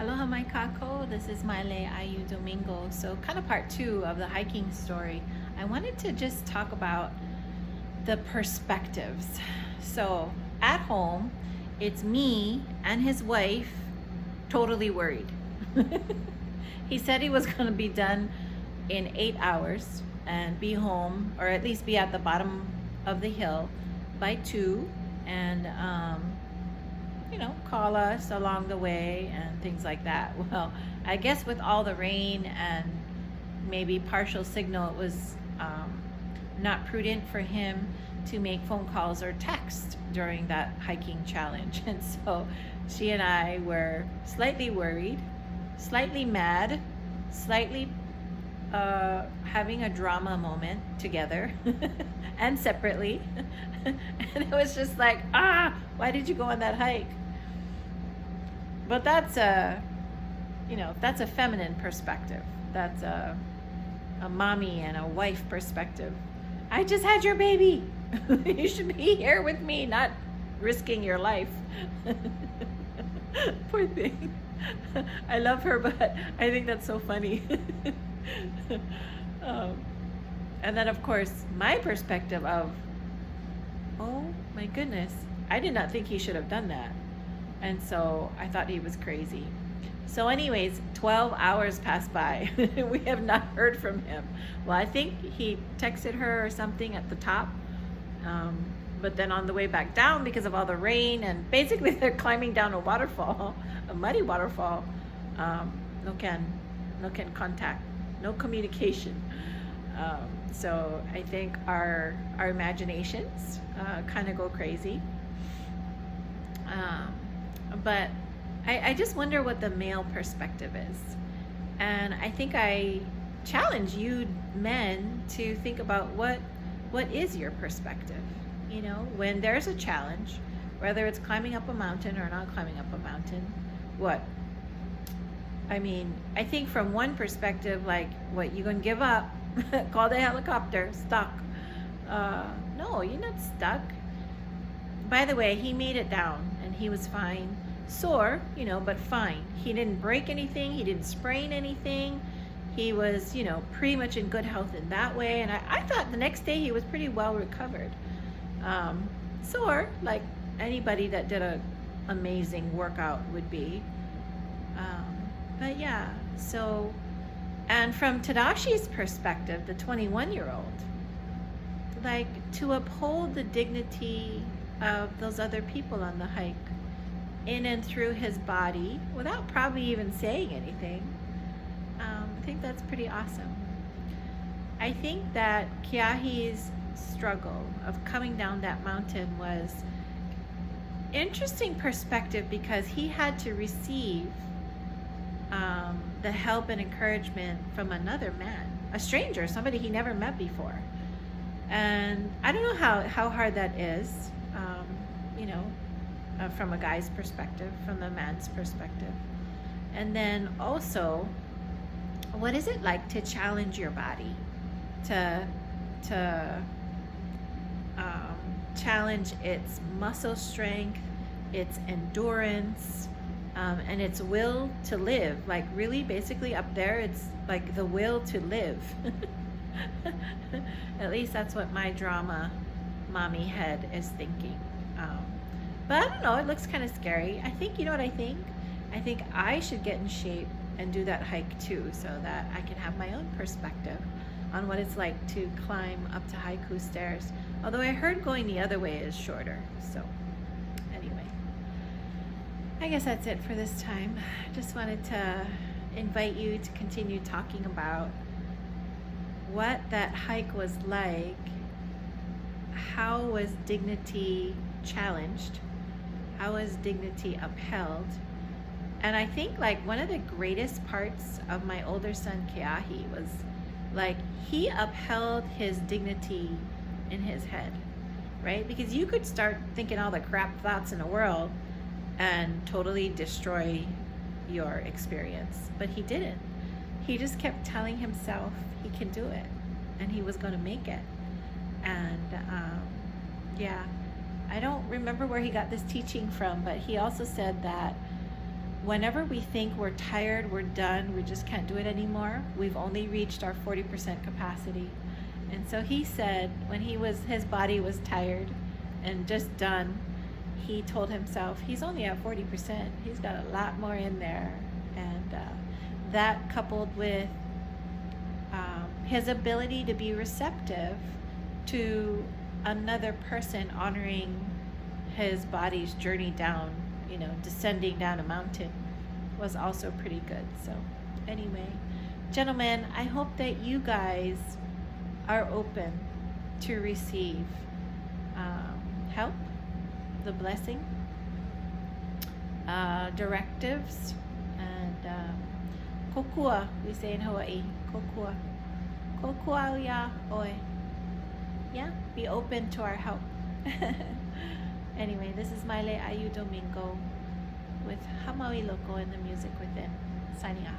Aloha mai kako, this is Maile Ayu Domingo. So kind of part 2 of the hiking story. I wanted to just talk about the perspectives. So at home, it's me and his wife totally worried. He said he was going to be done in 8 hours and be home, or at least be at the bottom of the hill by 2, and call us along the way and things like that. Well, I guess with all the rain and maybe partial signal, it was not prudent for him to make phone calls or text during that hiking challenge. And so she and I were slightly worried, slightly mad, slightly having a drama moment together and separately. And it was just like, why did you go on that hike? But that's a feminine perspective. That's a mommy and a wife perspective. I just had your baby. You should be here with me, not risking your life. Poor thing. I love her, but I think that's so funny. And then, of course, my perspective of, oh my goodness, I did not think he should have done that. And so I thought he was crazy. So anyways, 12 hours passed by. We have not heard from him. Well, I think he texted her or something at the top. But then on the way back down, because of all the rain, and basically they're climbing down a waterfall, a muddy waterfall, no can contact, no communication. So I think our imaginations kind of go crazy. But I just wonder what the male perspective is. And I think I challenge you men to think about what is your perspective. When there's a challenge, whether it's climbing up a mountain or not climbing up a mountain, what? I mean, I think from one perspective, like, what, you gonna give up? Call the helicopter, stuck. No, you're not stuck. By the way, he made it down and he was fine. Sore, but fine. He didn't break anything. He didn't sprain anything. He was, pretty much in good health in that way. And I thought the next day he was pretty well recovered. Sore, like anybody that did a amazing workout would be. But yeah, so, and from Tadashi's perspective, the 21-year-old, like, to uphold the dignity of those other people on the hike, in and through his body, without probably even saying anything, I think that's pretty awesome. I think that Keahi's struggle of coming down that mountain was interesting perspective, because he had to receive the help and encouragement from another man, a stranger, somebody he never met before. And I don't know how hard that is, from a guy's perspective, from the man's perspective. And then also, what is it like to challenge your body, to challenge its muscle strength, its endurance, and its will to live? Like, really, basically up there, it's like the will to live. At least that's what my drama mommy head is thinking. But I don't know, it looks kind of scary. I think, you know what I think? I think I should get in shape and do that hike too, so that I can have my own perspective on what it's like to climb up to haiku stairs. Although I heard going the other way is shorter. So anyway, I guess that's it for this time. Just wanted to invite you to continue talking about what that hike was like. How was dignity challenged? How was dignity upheld? And I think, like, one of the greatest parts of my older son Keahi was, like, he upheld his dignity in his head, right? Because you could start thinking all the crap thoughts in the world and totally destroy your experience, but he didn't. He just kept telling himself he can do it and he was going to make it. And yeah, I don't remember where he got this teaching from, but he also said that whenever we think we're tired, we're done, we just can't do it anymore, we've only reached our 40% capacity. And so he said when his body was tired and just done, he told himself he's only at 40%. He's got a lot more in there. And that coupled with his ability to be receptive to another person honoring his body's journey down, descending down a mountain, was also pretty good. So anyway, gentlemen, I hope that you guys are open to receive help, the blessing, directives, and kokua, we say in Hawaii, kokua. Kokua ya oi. Yeah, be open to our help. Anyway, this is Maile Ayu Domingo with Hamawi Loco and the Music Within, signing off.